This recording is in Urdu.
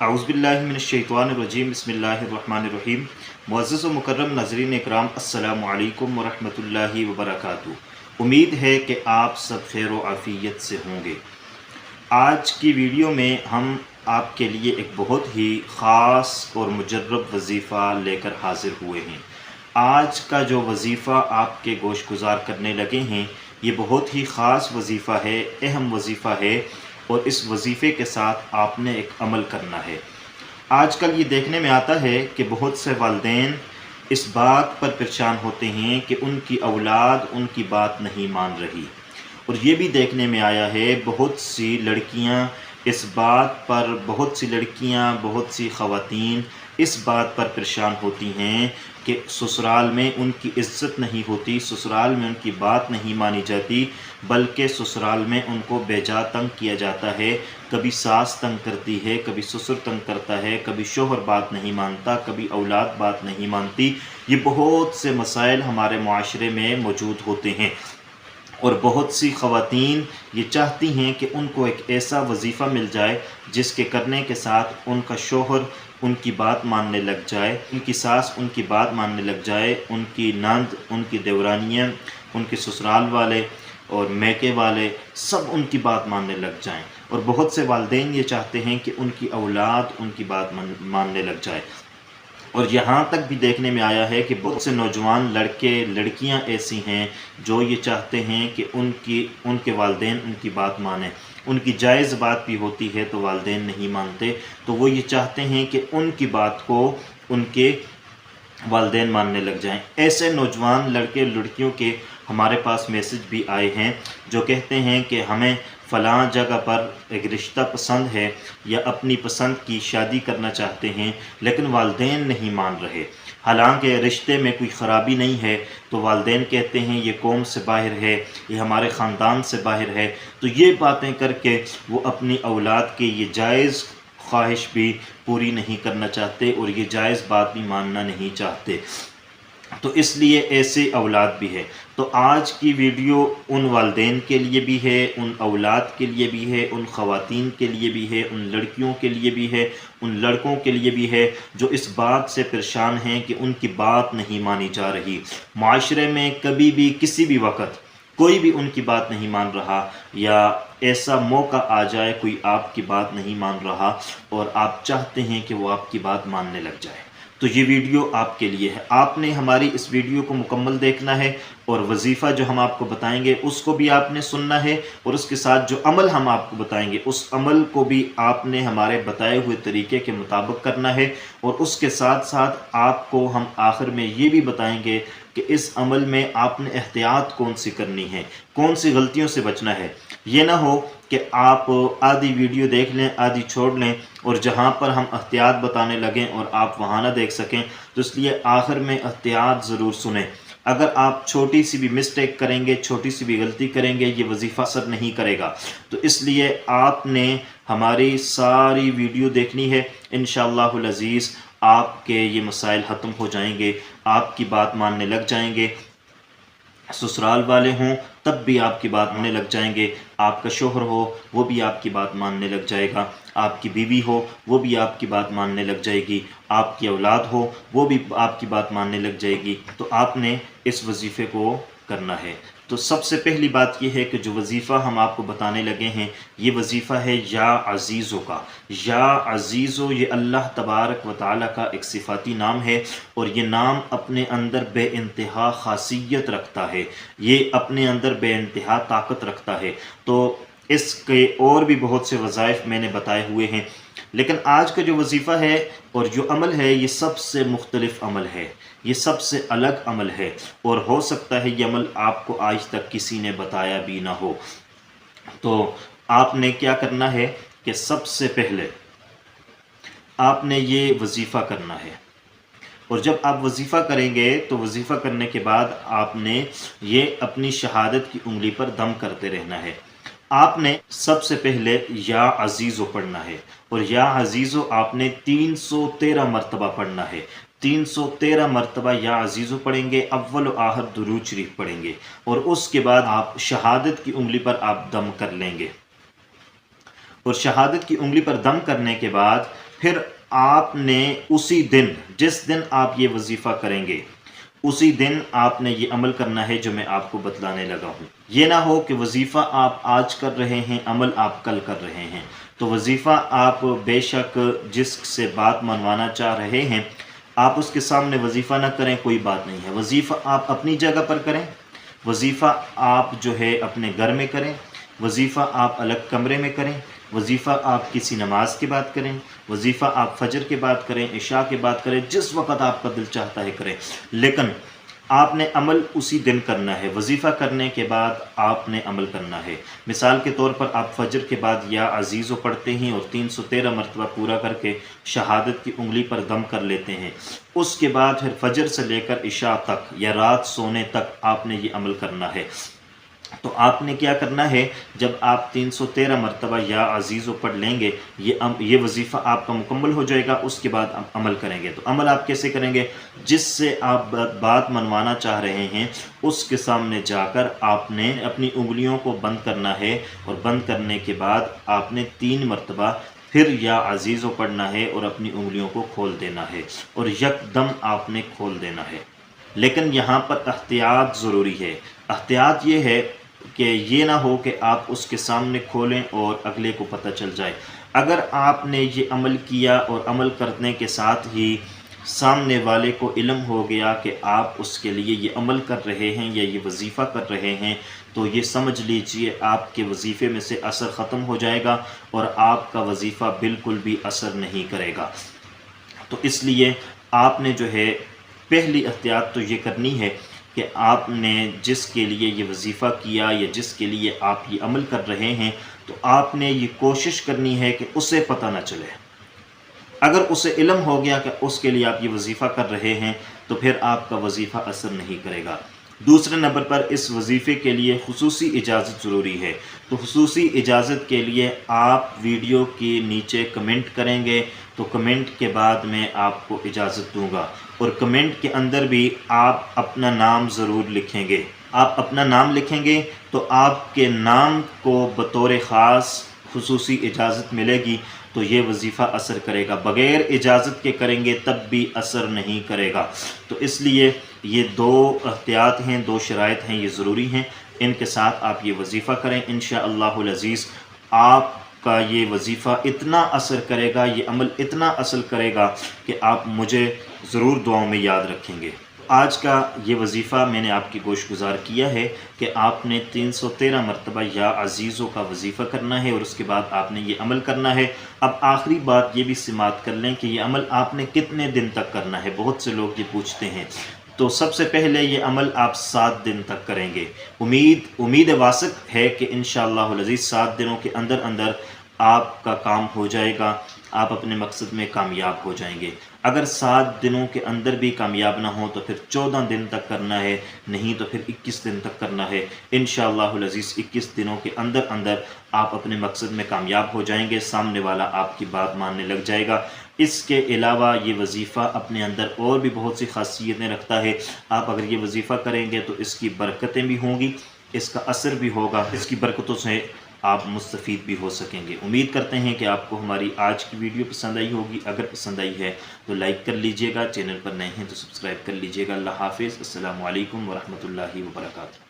اعوذ باللہ من الشیطان الرجیم بسم اللہ الرحمن الرحیم۔ معزز و مکرم ناظرین اکرام، السلام علیکم ورحمۃ اللہ وبرکاتہ۔ امید ہے کہ آپ سب خیر و عافیت سے ہوں گے۔ آج کی ویڈیو میں ہم آپ کے لیے ایک بہت ہی خاص اور مجرب وظیفہ لے کر حاضر ہوئے ہیں۔ آج کا جو وظیفہ آپ کے گوش گزار کرنے لگے ہیں، یہ بہت ہی خاص وظیفہ ہے، اہم وظیفہ ہے، اور اس وظیفے کے ساتھ آپ نے ایک عمل کرنا ہے۔ آج کل یہ دیکھنے میں آتا ہے کہ بہت سے والدین اس بات پر پریشان ہوتے ہیں کہ ان کی اولاد ان کی بات نہیں مان رہی، اور یہ بھی دیکھنے میں آیا ہے بہت سی لڑکیاں اس بات پر بہت سی خواتین اس بات پر پریشان ہوتی ہیں کہ سسرال میں ان کی عزت نہیں ہوتی، سسرال میں ان کی بات نہیں مانی جاتی، بلکہ سسرال میں ان کو بے جا تنگ کیا جاتا ہے۔ کبھی ساس تنگ کرتی ہے، کبھی سسر تنگ کرتا ہے، کبھی شوہر بات نہیں مانتا، کبھی اولاد بات نہیں مانتی۔ یہ بہت سے مسائل ہمارے معاشرے میں موجود ہوتے ہیں، اور بہت سی خواتین یہ چاہتی ہیں کہ ان کو ایک ایسا وظیفہ مل جائے جس کے کرنے کے ساتھ ان کا شوہر ان کی بات ماننے لگ جائے، ان کی ساس ان کی بات ماننے لگ جائے، ان کی نند، ان کی دیورانیاں، ان کے سسرال والے اور میکے والے سب ان کی بات ماننے لگ جائیں۔ اور بہت سے والدین یہ چاہتے ہیں کہ ان کی اولاد ان کی بات ماننے لگ جائے، اور یہاں تک بھی دیکھنے میں آیا ہے کہ بہت سے نوجوان لڑکے لڑکیاں ایسی ہیں جو یہ چاہتے ہیں کہ ان کے والدین ان کی بات مانیں۔ ان کی جائز بات بھی ہوتی ہے تو والدین نہیں مانتے، تو وہ یہ چاہتے ہیں کہ ان کی بات کو ان کے والدین ماننے لگ جائیں۔ ایسے نوجوان لڑکے لڑکیوں کے ہمارے پاس میسج بھی آئے ہیں جو کہتے ہیں کہ ہمیں فلاں جگہ پر ایک رشتہ پسند ہے، یا اپنی پسند کی شادی کرنا چاہتے ہیں، لیکن والدین نہیں مان رہے۔ حالانکہ رشتے میں کوئی خرابی نہیں ہے، تو والدین کہتے ہیں یہ قوم سے باہر ہے، یہ ہمارے خاندان سے باہر ہے، تو یہ باتیں کر کے وہ اپنی اولاد کی یہ جائز خواہش بھی پوری نہیں کرنا چاہتے، اور یہ جائز بات بھی ماننا نہیں چاہتے، تو اس لیے ایسے اولاد بھی ہے۔ تو آج کی ویڈیو ان والدین کے لیے بھی ہے، ان اولاد کے لیے بھی ہے، ان خواتین کے لیے بھی ہے، ان لڑکیوں کے لیے بھی ہے، ان لڑکوں کے لیے بھی ہے جو اس بات سے پریشان ہیں کہ ان کی بات نہیں مانی جا رہی۔ معاشرے میں کبھی بھی کسی بھی وقت کوئی بھی ان کی بات نہیں مان رہا، یا ایسا موقع آ جائے کوئی آپ کی بات نہیں مان رہا اور آپ چاہتے ہیں کہ وہ آپ کی بات ماننے لگ جائے، تو یہ ویڈیو آپ کے لیے ہے۔ آپ نے ہماری اس ویڈیو کو مکمل دیکھنا ہے، اور وظیفہ جو ہم آپ کو بتائیں گے اس کو بھی آپ نے سننا ہے، اور اس کے ساتھ جو عمل ہم آپ کو بتائیں گے اس عمل کو بھی آپ نے ہمارے بتائے ہوئے طریقے کے مطابق کرنا ہے، اور اس کے ساتھ ساتھ آپ کو ہم آخر میں یہ بھی بتائیں گے کہ اس عمل میں آپ نے احتیاط کون سی کرنی ہے، کون سی غلطیوں سے بچنا ہے۔ یہ نہ ہو کہ آپ آدھی ویڈیو دیکھ لیں، آدھی چھوڑ لیں، اور جہاں پر ہم احتیاط بتانے لگیں اور آپ وہاں نہ دیکھ سکیں، تو اس لیے آخر میں احتیاط ضرور سنیں۔ اگر آپ چھوٹی سی بھی مسٹیک کریں گے، چھوٹی سی بھی غلطی کریں گے، یہ وظیفہ اثر نہیں کرے گا، تو اس لیے آپ نے ہماری ساری ویڈیو دیکھنی ہے۔ انشاءاللہ العزیز آپ کے یہ مسائل ختم ہو جائیں گے، آپ کی بات ماننے لگ جائیں گے، سسرال والے ہوں تب بھی آپ کی بات ماننے لگ جائیں گے، آپ کا شوہر ہو وہ بھی آپ کی بات ماننے لگ جائے گا، آپ کی بیوی ہو وہ بھی آپ کی بات ماننے لگ جائے گی، آپ کی اولاد ہو وہ بھی آپ کی بات ماننے لگ جائے گی۔ تو آپ نے اس وظیفے کو کرنا ہے۔ تو سب سے پہلی بات یہ ہے کہ جو وظیفہ ہم آپ کو بتانے لگے ہیں، یہ وظیفہ ہے یا عزیزو کا۔ یا عزیزو یہ اللہ تبارک و تعالیٰ کا ایک صفاتی نام ہے، اور یہ نام اپنے اندر بے انتہا خاصیت رکھتا ہے، یہ اپنے اندر بے انتہا طاقت رکھتا ہے۔ تو اس کے اور بھی بہت سے وظائف میں نے بتائے ہوئے ہیں، لیکن آج کا جو وظیفہ ہے اور جو عمل ہے یہ سب سے مختلف عمل ہے، یہ سب سے الگ عمل ہے، اور ہو سکتا ہے یہ عمل آپ کو آج تک کسی نے بتایا بھی نہ ہو۔ تو آپ نے کیا کرنا ہے کہ سب سے پہلے آپ نے یہ وظیفہ کرنا ہے، اور جب آپ وظیفہ کریں گے تو وظیفہ کرنے کے بعد آپ نے یہ اپنی شہادت کی انگلی پر دم کرتے رہنا ہے۔ آپ نے سب سے پہلے یا عزیزو پڑھنا ہے، اور یا عزیزو آپ نے 313 مرتبہ پڑھنا ہے۔ 313 مرتبہ یا عزیزو پڑھیں گے، اول و آخر درود شریف پڑھیں گے، اور اس کے بعد آپ شہادت کی انگلی پر آپ دم کر لیں گے، اور شہادت کی انگلی پر دم کرنے کے بعد پھر آپ نے اسی دن، جس دن آپ یہ وظیفہ کریں گے اسی دن آپ نے یہ عمل کرنا ہے جو میں آپ کو بتلانے لگا ہوں۔ یہ نہ ہو کہ وظیفہ آپ آج کر رہے ہیں، عمل آپ کل کر رہے ہیں۔ تو وظیفہ آپ بے شک جس سے بات منوانا چاہ رہے ہیں آپ اس کے سامنے وظیفہ نہ کریں، کوئی بات نہیں ہے۔ وظیفہ آپ اپنی جگہ پر کریں، وظیفہ آپ جو ہے اپنے گھر میں کریں، وظیفہ آپ الگ کمرے میں کریں، وظیفہ آپ کسی نماز کے بعد کریں، وظیفہ آپ فجر کے بعد کریں، عشاء کے بعد کریں، جس وقت آپ کا دل چاہتا ہے کریں، لیکن آپ نے عمل اسی دن کرنا ہے۔ وظیفہ کرنے کے بعد آپ نے عمل کرنا ہے۔ مثال کے طور پر آپ فجر کے بعد یا عزیزو پڑھتے ہیں اور 313 مرتبہ پورا کر کے شہادت کی انگلی پر دم کر لیتے ہیں، اس کے بعد پھر فجر سے لے کر عشاء تک یا رات سونے تک آپ نے یہ عمل کرنا ہے۔ تو آپ نے کیا کرنا ہے، جب آپ 313 مرتبہ یا عزیزو پڑھ لیں گے، یہ وظیفہ آپ کا مکمل ہو جائے گا، اس کے بعد آپ عمل کریں گے۔ تو عمل آپ کیسے کریں گے؟ جس سے آپ بات منوانا چاہ رہے ہیں اس کے سامنے جا کر آپ نے اپنی انگلیوں کو بند کرنا ہے، اور بند کرنے کے بعد آپ نے 3 مرتبہ پھر یا عزیزو پڑھنا ہے اور اپنی انگلیوں کو کھول دینا ہے، اور یکدم آپ نے کھول دینا ہے۔ لیکن یہاں پر احتیاط ضروری ہے۔ احتیاط یہ ہے کہ یہ نہ ہو کہ آپ اس کے سامنے کھولیں اور اگلے کو پتہ چل جائے۔ اگر آپ نے یہ عمل کیا اور عمل کرنے کے ساتھ ہی سامنے والے کو علم ہو گیا کہ آپ اس کے لیے یہ عمل کر رہے ہیں یا یہ وظیفہ کر رہے ہیں، تو یہ سمجھ لیجئے آپ کے وظیفے میں سے اثر ختم ہو جائے گا اور آپ کا وظیفہ بالکل بھی اثر نہیں کرے گا۔ تو اس لیے آپ نے جو ہے پہلی احتیاط تو یہ کرنی ہے کہ آپ نے جس کے لیے یہ وظیفہ کیا یا جس کے لیے آپ یہ عمل کر رہے ہیں، تو آپ نے یہ کوشش کرنی ہے کہ اسے پتہ نہ چلے۔ اگر اسے علم ہو گیا کہ اس کے لیے آپ یہ وظیفہ کر رہے ہیں تو پھر آپ کا وظیفہ اثر نہیں کرے گا۔ دوسرے نمبر پر اس وظیفے کے لیے خصوصی اجازت ضروری ہے۔ تو خصوصی اجازت کے لیے آپ ویڈیو کے نیچے کمنٹ کریں گے، تو کمنٹ کے بعد میں آپ کو اجازت دوں گا، اور کمنٹ کے اندر بھی آپ اپنا نام ضرور لکھیں گے۔ آپ اپنا نام لکھیں گے تو آپ کے نام کو بطور خاص خصوصی اجازت ملے گی، تو یہ وظیفہ اثر کرے گا۔ بغیر اجازت کے کریں گے تب بھی اثر نہیں کرے گا۔ تو اس لیے یہ 2 احتیاط ہیں، 2 شرائط ہیں، یہ ضروری ہیں۔ ان کے ساتھ آپ یہ وظیفہ کریں، انشاءاللہ العزیز آپ کا یہ وظیفہ اتنا اثر کرے گا، یہ عمل اتنا اثر کرے گا کہ آپ مجھے ضرور دعاؤں میں یاد رکھیں گے۔ آج کا یہ وظیفہ میں نے آپ کی گوش گزار کیا ہے کہ آپ نے 313 مرتبہ یا عزیزوں کا وظیفہ کرنا ہے، اور اس کے بعد آپ نے یہ عمل کرنا ہے۔ اب آخری بات یہ بھی سماعت کر لیں کہ یہ عمل آپ نے کتنے دن تک کرنا ہے، بہت سے لوگ یہ پوچھتے ہیں۔ تو سب سے پہلے یہ عمل آپ 7 دن تک کریں گے۔ امید واسق ہے کہ انشاءاللہ العزیز 7 دنوں کے اندر اندر آپ کا کام ہو جائے گا، آپ اپنے مقصد میں کامیاب ہو جائیں گے۔ اگر 7 دنوں کے اندر بھی کامیاب نہ ہوں تو پھر 14 دن تک کرنا ہے، نہیں تو پھر 21 دن تک کرنا ہے۔ انشاءاللہ العزیز 21 دنوں کے اندر اندر آپ اپنے مقصد میں کامیاب ہو جائیں گے، سامنے والا آپ کی بات ماننے لگ جائے گا۔ اس کے علاوہ یہ وظیفہ اپنے اندر اور بھی بہت سی خاصیتیں رکھتا ہے۔ آپ اگر یہ وظیفہ کریں گے تو اس کی برکتیں بھی ہوں گی، اس کا اثر بھی ہوگا، اس کی برکتوں سے آپ مستفید بھی ہو سکیں گے۔ امید کرتے ہیں کہ آپ کو ہماری آج کی ویڈیو پسند آئی ہوگی۔ اگر پسند آئی ہے تو لائک کر لیجئے گا، چینل پر نئے ہیں تو سبسکرائب کر لیجئے گا۔ اللہ حافظ، السلام علیکم ورحمۃ اللہ وبرکاتہ۔